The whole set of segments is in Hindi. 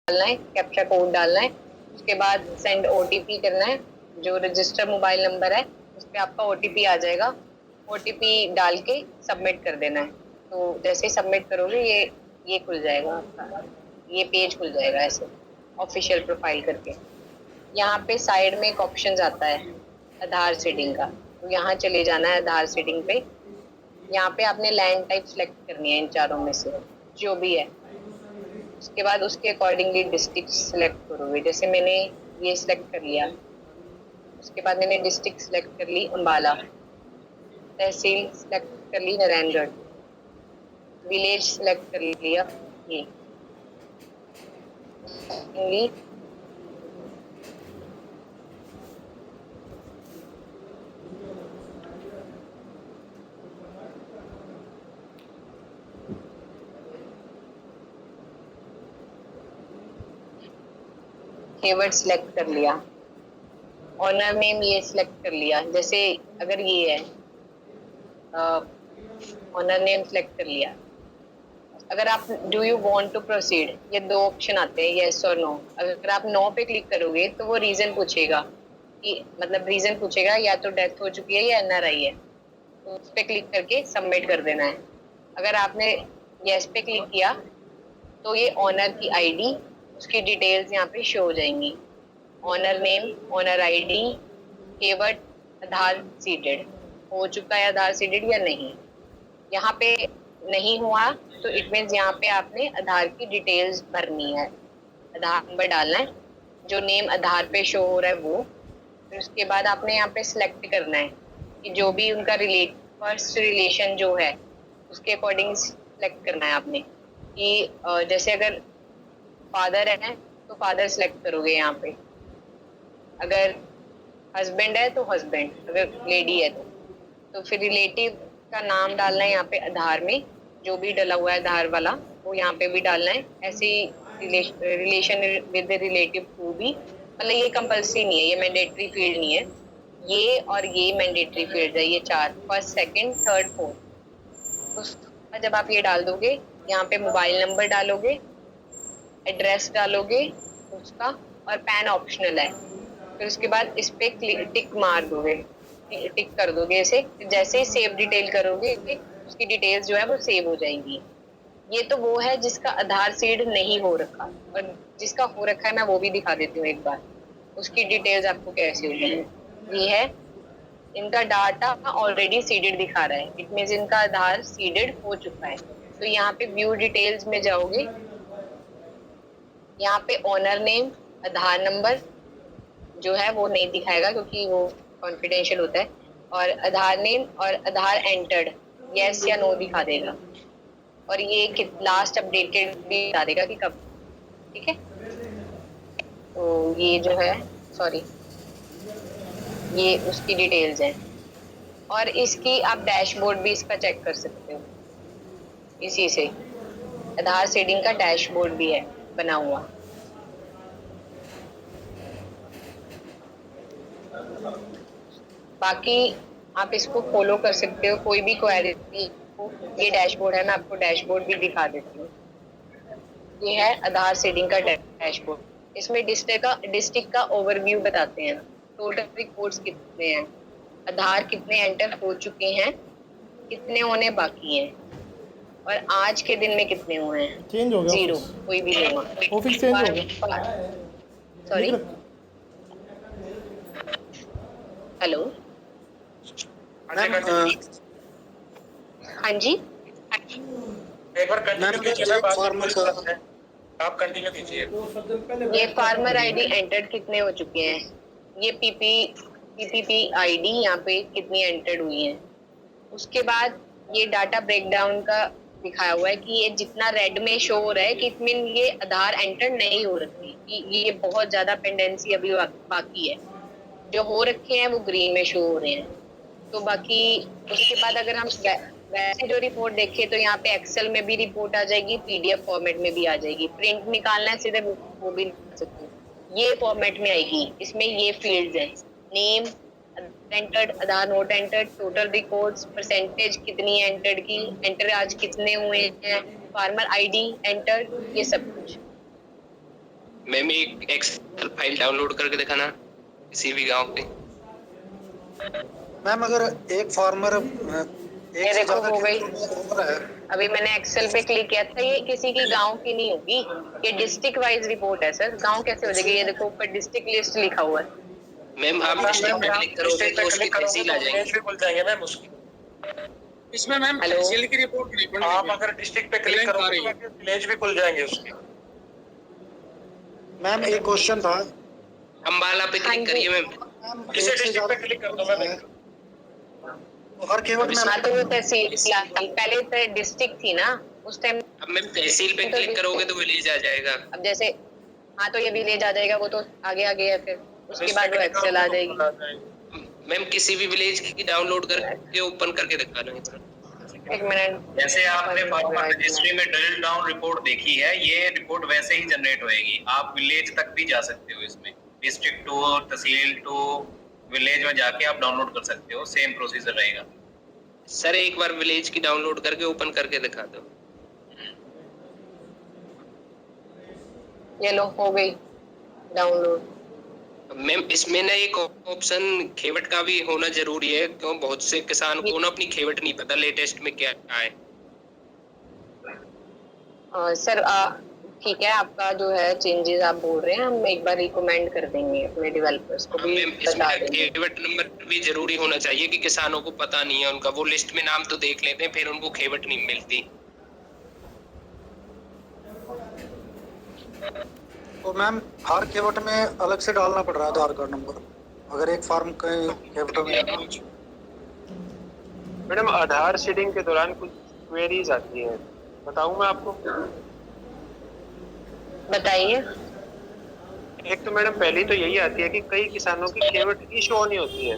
डालना है, कैप्चा कोड डालना है, उसके बाद सेंड ओटीपी करना है। जो रजिस्टर मोबाइल नंबर है उस पर आपका ओटीपी आ जाएगा, ओटीपी डाल के सबमिट कर देना है। तो जैसे ही सबमिट करोगे ये खुल जाएगा आपका, ये पेज खुल जाएगा ऐसे ऑफिशियल प्रोफाइल करके। यहाँ पे साइड में एक ऑप्शन आता है आधार सीडिंग का, तो यहाँ चले जाना है आधार सीडिंग पे। यहाँ पे आपने लैंड टाइप सेलेक्ट करनी है इन चारों में से जो भी है। उसके बाद उसके अकॉर्डिंगली डिस्ट्रिक्ट सेलेक्ट करोगे, जैसे मैंने ये सिलेक्ट कर लिया। उसके बाद मैंने डिस्ट्रिक्ट सेलेक्ट कर ली अम्बाला, तहसील सेलेक्ट कर ली नारायणगढ़, विलेज सेलेक्ट कर लिया ये कीवर्ड सिलेक्ट कर लिया। ऑनर नेम ये सिलेक्ट कर लिया, जैसे अगर ये है ऑनर नेम सिलेक्ट कर लिया। अगर आप do you want to proceed, ये दो ऑप्शन आते हैं यस और नो। अगर आप नो पे क्लिक करोगे तो वो रीजन पूछेगा कि मतलब रीजन पूछेगा या तो डेथ हो चुकी है या एनआरआई है, तो उस पे क्लिक करके सबमिट कर देना है। अगर आपने यस पे क्लिक किया तो ये ऑनर की आईडी, उसकी डिटेल्स यहाँ पे शो हो जाएंगी। Owner name, owner ID, keyword Aadhaar seeded, हो चुका है आधार सीडेड या नहीं। यहाँ पे नहीं हुआ तो इट मीन्स यहाँ पे आपने आधार की डिटेल्स भरनी है, आधार नंबर डालना है, जो नेम आधार पे शो हो रहा है वो। फिर उसके बाद आपने यहाँ पे सिलेक्ट करना है कि जो भी उनका फर्स्ट रिलेशन जो है उसके अकॉर्डिंग सिलेक्ट करना है आपने कि जैसे अगर फादर है तो फादर सिलेक्ट करोगे यहाँ पे, अगर हस्बैंड है तो हस्बैंड, अगर लेडी है तो फिर रिलेटिव का नाम डालना है यहाँ पे आधार में, जो भी डला हुआ है आधार वाला वो यहाँ पे भी डालना है। ऐसे ही रिलेशन विद रिलेटिव को भी, मतलब ये कंपल्सरी नहीं है, ये मैंडेटरी फील्ड नहीं है, ये और ये मैंडेटरी फील्ड है, ये चार, फर्स्ट सेकंड थर्ड फोर्थ। उसका जब आप ये डाल दोगे, यहाँ पे मोबाइल नंबर डालोगे, एड्रेस डालोगे उसका, और पैन ऑप्शनल है। फिर उसके बाद इस पे टिक मार दोगे, टिक कर दोगे ऐसे। जैसे ही सेव डिटेल करोगे उसकी डिटेल्स जो है वो सेव हो जाएंगी। ये तो वो है जिसका आधार सीड नहीं हो रखा, और जिसका हो रखा है मैं वो भी दिखा देती हूँ एक बार, उसकी डिटेल्स आपको कैसे होगी। ये है, इनका डाटा ऑलरेडी सीडेड दिखा रहा है, इट मीन्स इनका आधार सीडेड हो चुका है। तो यहाँ पे व्यू डिटेल्स में जाओगे, यहाँ पे ओनर नेम, आधार नंबर जो है वो नहीं दिखाएगा क्योंकि वो कॉन्फिडेंशियल होता है, और आधार नेम और आधार एंटर्ड यस या नो दिखा देगा, और ये लास्ट अपडेटेड भी बता देगा कि कब। ठीक है, तो ये जो है, सॉरी, ये उसकी डिटेल्स है। और इसकी आप डैशबोर्ड भी इसका चेक कर सकते हो, इसी से आधार सीडिंग का डैशबोर्ड भी है बना हुआ। बाकी आप इसको फॉलो कर सकते हो, कोई भी क्वेरी, ये डैशबोर्ड है, मैं आपको डैशबोर्ड भी दिखा देती हूँ। ये है आधार सीडिंग का डैशबोर्ड। इसमें डिस्ट्रिक्ट का ओवरव्यू बताते हैं, टोटल रिपोर्ट्स कितने हैं, आधार कितने एंटर हो चुके हैं, कितने होने बाकी हैं, और आज के दिन में कितने हुए हैं। चेंज हो गया जीरो, ऑफिस, कोई भी नहीं हुआ। ऑफिस चेंज हो गया, लिख सॉरी, रख। हेलो, मैम हाँ जी, एक बार कंटिन्यू कीजिए ना, फार्मर का आप कंटिन्यू कीजिए। ये फार्मर आईडी एंटर्ड कितने हो चुके हैं, ये पीपीपी आईडी यहाँ पे कितनी एंटर्ड हुई है। उसके बाद ये डाटा ब्रेकडाउन का दिखाया हुआ है कि ये जितना रेड में शो हो रहा है कि इट मीन ये आधार एंटर नहीं हो रखी, ये बहुत ज्यादा पेंडेंसी अभी बाकी है। जो हो रखे हैं वो ग्रीन में शो हो रहे हैं। तो बाकी उसके बाद अगर हम वैसे जो रिपोर्ट देखें तो यहाँ पे एक्सेल में भी रिपोर्ट आ जाएगी, पीडीएफ फॉर्मेट में भी आ जाएगी, प्रिंट निकालना है सीधे वो भी निकाल सकते हो, ये फॉर्मेट में आएगी। इसमें ये फील्ड्स हैं, name entered, Aadhaar not entered, total records, percentage कितनी एंटर्ड की, एंटर आज कितने हुए हैं, फार्मर आईडी एंटर्ड, ये सब कुछ। मैम एक एक्सेल फाइल डाउनलोड करके दिखाना किसी भी गांव पे। मैम अगर एक फार्मर ये एक से देखो ज्यादा हो गई। खेतों में हो रहा है, अभी मैंने एक्सेल पे क्लिक किया था, ये किसी की गांव की नहीं होगी, ये डिस्ट्रिक्ट वाइज रिपोर्ट है सर। गांव कैसे हो जाएगी? ये देखो ऊपर डिस्ट्रिक्ट लिस्ट लिखा हुआ है। मैम आप डिस्ट्रिक्ट पे क्लिक करोगे तो उसकी तहसील आ विलेज जाएगी। भी खुल जाएंगे मैम उसकी। इसमें मैम हेलो? तहसील की रिपोर्ट नहीं बनेगी। आप अगर डिस्ट्रिक्ट पे क्लिक लिंक आ करोगे रही है। तो विलेज भी खुल जाएंगे उसके। मैम एक क्वेश्चन था। अम्बाला पे हाँ क्लिक जी। करिए मैम। मैम किसी एक से डिस्ट्रिक्ट ज्यादा पे क्लिक कर दो मैम। तो हर खेवट में हाँ तो वो तहसील आ गई। पहले तो डिस्ट्रिक्ट थी ना उस टाइम। अब मैम तहसील पे तो क्लिक करोगे तो विलेज आ जाएगा। अब जैसे, हाँ तो ये विलेज आ जाएगा, वो तो आगे आगे है, फिर उसके बाद वो एक्सेल आ जाएगी। मैम किसी भी विलेज की डाउनलोड करके ओपन करके दिखा दो इधर। एक मिनट। जैसे आपने फार्मर एक रजिस्ट्री में ड्रिल डाउन रिपोर्ट देखी है, ये रिपोर्ट वैसे ही जनरेट होएगी। आप विलेज तक भी जा सकते हो इसमें, district to tehsil to village में जाके आप डाउनलोड कर सकते हो, सेम प्रोसीजर रहेगा। सर एक बार विलेज की डाउनलोड करके ओपन करके दिखा दो। ये लो हो गई डाउनलोड। मैम इसमें ना एक ऑप्शन खेवट का भी होना जरूरी है, क्यों बहुत से किसान को ना अपनी खेवट नहीं पता लेटेस्ट में क्या है। सर ठीक है, आपका जो है चेंजेस आप बोल रहे हैं, हम एक बार रिकमेंड कर देंगे अपने डेवलपर्स को भी मैम बता इसमें देंगे। खेवट नंबर भी जरूरी होना चाहिए कि किसानों को पता नहीं है उनका, वो लिस्ट में नाम तो देख लेते हैं फिर उनको खेवट नहीं मिलती। तो मैम हर खेवट में अलग से डालना पड़ रहा है आधार कार्ड नंबर, अगर एक फार्म के खेवटों में। मैडम आधार सीडिंग के दौरान कुछ क्वेरीज आती हैं, बताऊं मैं आपको? बताइए। एक तो मैडम पहली तो यही आती है कि कई किसानों की खेवट ही शो नहीं होती है।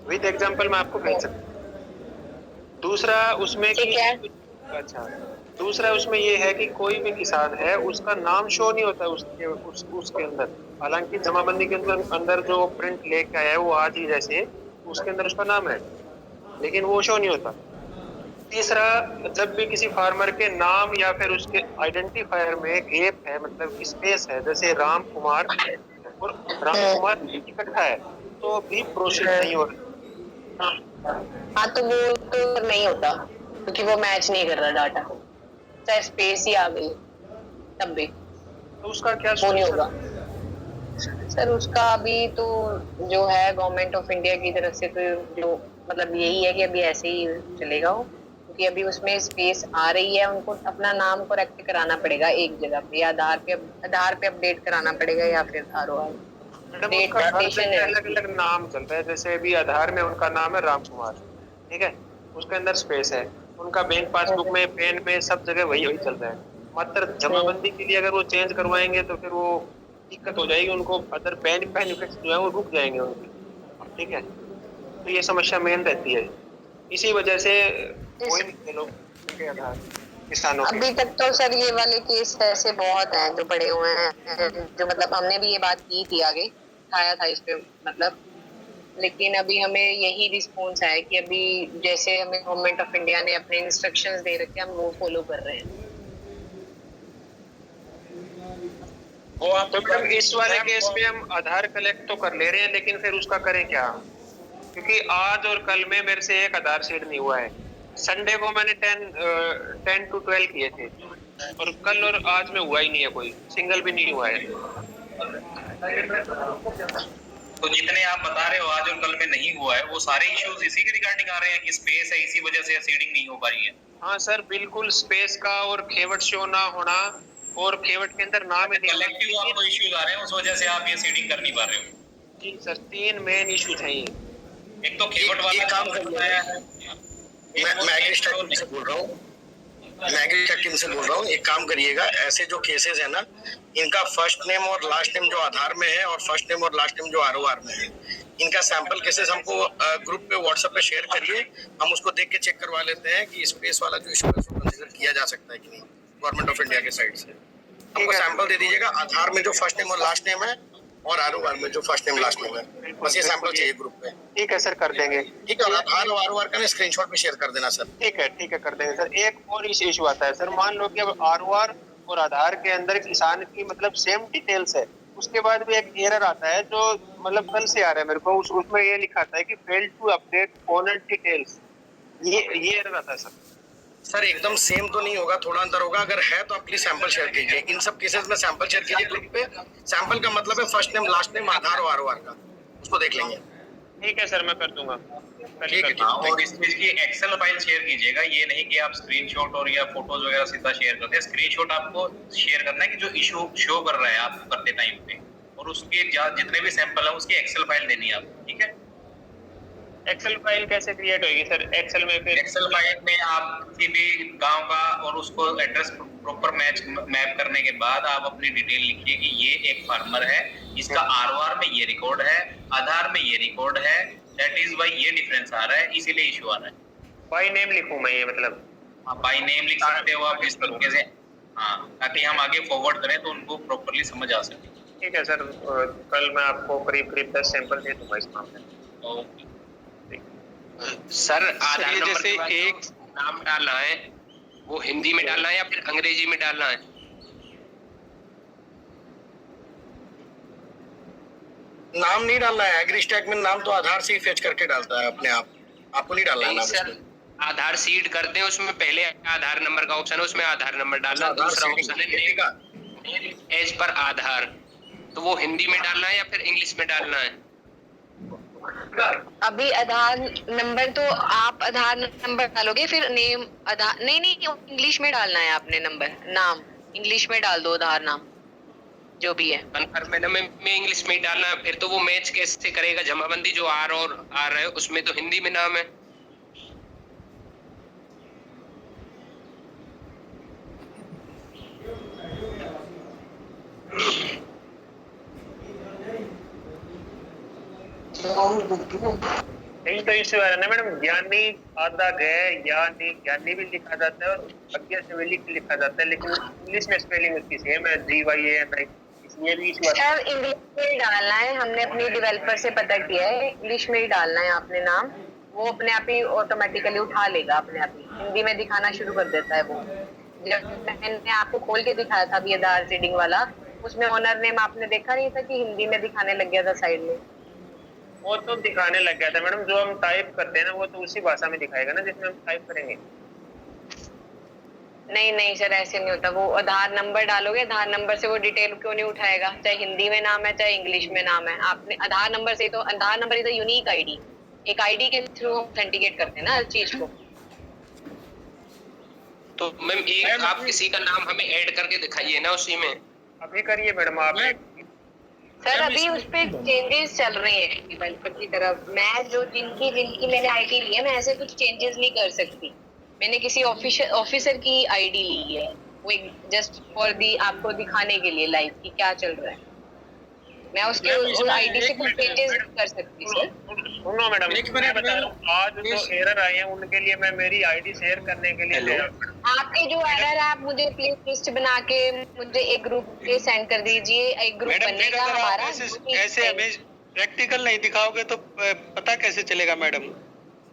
विद एग्जांपल मैं आपको भेज सकता हूं। दूसरा उसमें ठीक है। अच्छा, दूसरा उसमें ये है कि कोई भी किसान है उसका नाम शो नहीं होता उसके अंदर। हालांकि जमाबंदी के अंदर जो प्रिंट लेके आया है वो आज ही जैसे उसके अंदर उसका नाम है, लेकिन वो शो नहीं होता। तीसरा, जब भी किसी फार्मर के नाम या फिर उसके आइडेंटिफायर में गैप है, मतलब स्पेस है, जैसे राम कुमार और राम कुमार इकट्ठा है, तो भी प्रोसेस नहीं हो रहा। हाँ तो वो तो नहीं होता क्योंकि वो मैच नहीं कर रहा डाटा, चाहे स्पेस ही आ गई तब भी तो उसका क्या वो नहीं solution? होगा। सर उसका अभी तो जो है गवर्नमेंट ऑफ इंडिया की तरफ से तो जो मतलब यही है कि अभी ऐसे ही चलेगा वो, क्योंकि अभी उसमें स्पेस आ रही है, उनको अपना नाम करेक्ट कराना पड़ेगा एक जगह पे, या आधार पे अपडेट कराना पड़ेगा या फिर ROR मैडम डेट उसका हर स्टेशन जगह है। अलग अलग नाम चलता है। जैसे अभी आधार में उनका नाम है राम कुमार, ठीक है, उसके अंदर स्पेस है। उनका बैंक पासबुक में, पेन में, सब जगह वही वही चल रहा है। मात्र जमाबंदी के लिए अगर वो चेंज करवाएंगे तो फिर वो दिक्कत हो जाएगी उनको, अदर बेनिफिट्स जो है वो रुक जाएंगे उनके, ठीक है। तो ये समस्या मेन रहती है, इसी वजह से कोई नहीं लोग उनके आधार किसानों के। अभी तक तो सर ये वाले केस ऐसे बहुत हैं जो पड़े हुए हैं, जो मतलब हमने भी ये बात की थी, आगे उठाया था इस पे मतलब, लेकिन अभी हमें यही रिस्पॉन्स है कि अभी जैसे हमें गवर्नमेंट ऑफ इंडिया ने अपने इंस्ट्रक्शंस दे रखे हैं, हम वो फॉलो कर रहे हैं। वो आप तो मैडम इस वाले केस में हम आधार कलेक्ट तो कर ले रहे हैं, लेकिन फिर उसका करें क्या? क्योंकि आज और कल में मेरे से एक आधार सीड नहीं हुआ है। संडे को मैंने 10 to 12 किए थे और कल और आज में हुआ ही नहीं है, कोई सिंगल भी नहीं हुआ है। तो जितने आप बता रहे हो आज और कल में नहीं हुआ है, वो सारे इश्यूज इसी के रिगार्डिंग आ रहे हैं कि स्पेस है, इसी वजह से सीडिंग नहीं हो पा रही है। हाँ सर, बिल्कुल स्पेस का और खेवट शो ना होना और खेवट के अंदर नाम कलेक्टिव आपको इश्यूज आ रहे हैं, उस वजह से आप ये सीडिंग कर नहीं पा रहे हो। जी सर, 3 मेन इश्यूज हैं ये। एक तो खेवट वाला काम बताया है, मैं एग्रीस्टेक टीम से बोल रहा हूँ। एक काम करिएगा, ऐसे जो केसेस है ना, इनका फर्स्ट नेम और लास्ट नेम जो आधार में है और फर्स्ट नेम और लास्ट नेम जो ROR में है, इनका सैंपल केसेस हमको ग्रुप पे व्हाट्सएप पे शेयर करिए। हम उसको देख के चेक करवा लेते हैं कि स्पेस वाला जो इशू है उसको कंसीडर किया जा सकता है कि नहीं गवर्नमेंट ऑफ इंडिया के साइड से। हमको सैंपल दे दीजिएगा, आधार में जो फर्स्ट नेम और लास्ट नेम है और ROR में जो फर्स्ट नेम लास्ट नेम है, बस ये सैंपल चाहिए ग्रुप पे। ठीक है सर, कर देंगे। ठीक है, और आधार और ROR का स्क्रीनशॉट भी शेयर कर देना सर। ठीक है कर देंगे सर। एक और इशू आता है सर, मान लो कि अब ROR और आधार के अंदर किसान की मतलब सेम डिटेल्स है, उसके बाद भी एक एरर आता है जो मतलब कल से आ रहा है मेरे को, उसमें ये लिखा था कि fail to update owner details, ये एरर आता है सर। सर एकदम सेम तो नहीं होगा, थोड़ा अंतर होगा। अगर है तो आप प्लीज सैंपल शेयर कीजिए। इन सब केसेस में सैंपल शेयर कीजिए ग्रुप पे। सैंपल का मतलब है फर्स्ट नेम, लास्ट नेम, आधार और आरओआर का, उसको देख लेंगे। ठीक है सर, मैं कर दूंगा। ठीक है। हाँ, और इस चीज की एक्सेल फाइल शेयर कीजिएगा, ये नहीं कि आप स्क्रीनशॉट और या फोटोज वगैरह सीधा शेयर करते हैं। स्क्रीनशॉट आपको शेयर करना है कि जो इशू शो कर रहा है आपको करते टाइम पे, और उसके जितने भी सैंपल है उसकी एक्सेल फाइल देनी है आपको, ठीक है। एक्सेल फाइल कैसे क्रिएट होगी सर? एक्सेल में फिर एक्सेल फाइल में आप किसी भी गांव का और उसको एड्रेस प्रॉपर मैप करने के बाद आप अपनी डिटेल लिखिए कि ये एक फार्मर है, इसका आरओआर में ये रिकॉर्ड है, आधार में ये रिकॉर्ड है, दैट इज वाई ये डिफरेंस आ रहा है, इसीलिए इशू आ रहा है। बाय नेम लिखूं मैं ये मतलब? बाय नेम लिख सकते हो आप इस तरीके से, हाँ, ताकि हम आगे फॉरवर्ड करें तो उनको प्रॉपरली समझ आ सके। ठीक है सर, कल मैं आपको करीब 10 सैंपल दे दूंगा इस मामले में। ओके सर, आधार नंबर जैसे के बाद एक नाम डालना है, वो हिंदी में डालना है या फिर अंग्रेजी में डालना है? नाम नहीं डालना है। एग्री स्टैक में नाम तो आधार से ही फेच करके डालता है अपने आप, आपको नहीं डालना है नाम सर, इसमें। आधार सीड करते हैं, उसमें पहले आधार नंबर का ऑप्शन है, उसमें आधार नंबर डालना, आधार दूसरा सीडिंग, ऑप्शन है ठीक है। नेम एज पर आधार, तो वो हिंदी में डालना है या फिर इंग्लिश में डालना है? अभी आधार नंबर तो आप आधार नंबर डालोगे, फिर नेम आधार नहीं इंग्लिश में डालना है आपने, नंबर नाम इंग्लिश में डाल दो, आधार नाम जो भी है। कन्फर्म है ना, में इंग्लिश में ही डालना है, फिर तो वो मैच कैसे करेगा? जमाबंदी जो आर और आर है उसमें तो हिंदी में नाम है। यही तो इश्यू है ना मैडम, ज्ञानी आधा गए या नहीं, ज्ञानी भी लिखा जाता है और अज्ञा से भी लिखा जाता है, लेकिन इंग्लिश में स्पेलिंग उसकी सेम है, GYANI, ये भी इश्यू आता है। सर इंग्लिश में ही डालना है, हमने अपनी डेवलपर से पता किया है, इंग्लिश में ही डालना है आपने नाम, वो अपने आप ही ऑटोमेटिकली उठा लेगा, अपने आप ही हिंदी में दिखाना शुरू कर देता है वो। जब मैंने आपको खोल के दिखाया था अभी आधार सीडिंग वाला, उसमें ओनर नेम आपने देखा नहीं था कि हिंदी में दिखाने लग गया था साइड में? वो तो दिखाने लग गया था मैडम, जो हम टाइप करते हैं ना वो तो उसी भाषा में दिखाएगा ना जिसमें हम टाइप करेंगे। नहीं सर, ऐसे नहीं होता, वो आधार नंबर डालोगे, आधार नंबर से वो डिटेल क्यों नहीं उठाएगा? चाहे हिंदी में नाम है चाहे इंग्लिश में नाम है, आपने आधार नंबर से, तो Aadhaar number is a unique ID, एक आईडी के थ्रू ऑथेंटिकेट करते हैं ना हर चीज को। तो मैम एक आप किसी का नाम हमें ऐड करके दिखाइए ना उसी में। अभी करिए मैडम आप। सर अभी उस पे चेंजेस चल रहे हैं डेवलपर की तरफ, मैं जो जिनकी मैंने आईडी ली है, मैं ऐसे कुछ चेंजेस नहीं कर सकती, मैंने किसी ऑफिसर की आईडी ली है, वो जस्ट फॉर दी आपको दिखाने के लिए लाइव कि क्या चल रहा है, मैं उसके उस आईडी से कुछ चेंजेस नहीं कर सकती सर। सुनो मैडम, मैं बता रहा हूँ, आज जो एरर आए हैं उनके लिए मैं मेरी आईडी शेयर करने के लिए आपके जो एरर है, आप मुझे प्लीज लिस्ट बना के मुझे एक ग्रुप पे सेंड कर दीजिए, एक ग्रुप बनेगा हमारा। ऐसे हमें प्रैक्टिकल नहीं दिखाओगे तो पता कैसे चलेगा मैडम?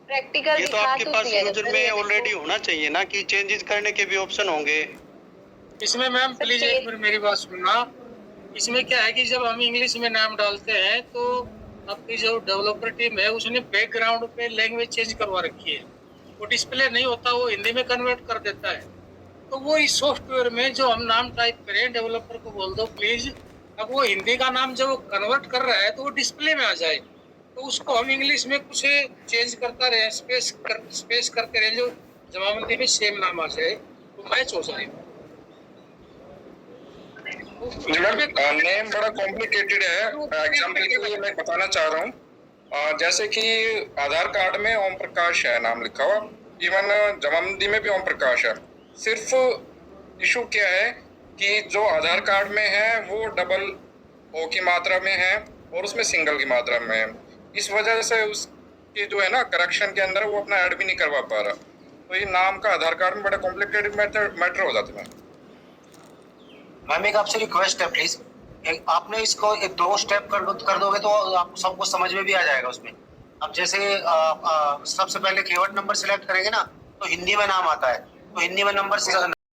प्रैक्टिकल ये तो आपके पास यूजर में ऑलरेडी होना चाहिए ना कि चेंजेस करने के भी ऑप्शन होंगे इसमें। मैम प्लीज एक मिनट मेरी बात सुनना। इसमें क्या है कि जब हम इंग्लिश में नाम डालते हैं तो आपकी जो डेवलपर टीम है उसने बैकग्राउंड पे लैंग्वेज चेंज करवा रखी है, वो डिस्प्ले नहीं होता, वो हिंदी में कन्वर्ट कर देता है। तो वो इस सॉफ्टवेयर में जो हम नाम टाइप करें, डेवलपर को बोल दो प्लीज, अब वो हिंदी का नाम जब वो कन्वर्ट कर रहा है तो वो डिस्प्ले में आ जाए, तो उसको हम इंग्लिश में कुछ चेंज करता रहे, स्पेस करते रहे, जो जमाबंदी में सेम नाम आ जाए, तो मैच हो जाए। नेम बड़ा कॉम्प्लिकेटेड है। एग्जाम्पल के लिए मैं बताना चाह रहा हूँ, जैसे कि आधार कार्ड में ओम प्रकाश है नाम लिखा हुआ, इवन जमाबंदी में भी ओम प्रकाश है। सिर्फ इशू क्या है कि जो आधार कार्ड में है वो डबल ओ की मात्रा में है और उसमें सिंगल की मात्रा में है, इस वजह से उसके जो है ना करेक्शन के अंदर वो अपना ऐड भी नहीं करवा पा रहा। तो ये नाम का आधार कार्ड में बड़ा कॉम्प्लिकेटेड मैटर हो जाता है। मैम एक आपसे रिक्वेस्ट है प्लीज, आपने इसको एक 2 स्टेप कर दोगे तो आपको सब कुछ समझ में भी आ जाएगा उसमें। अब जैसे सबसे पहले कीवर्ड नंबर सिलेक्ट करेंगे ना तो हिंदी में नाम आता है, तो हिंदी में नंबर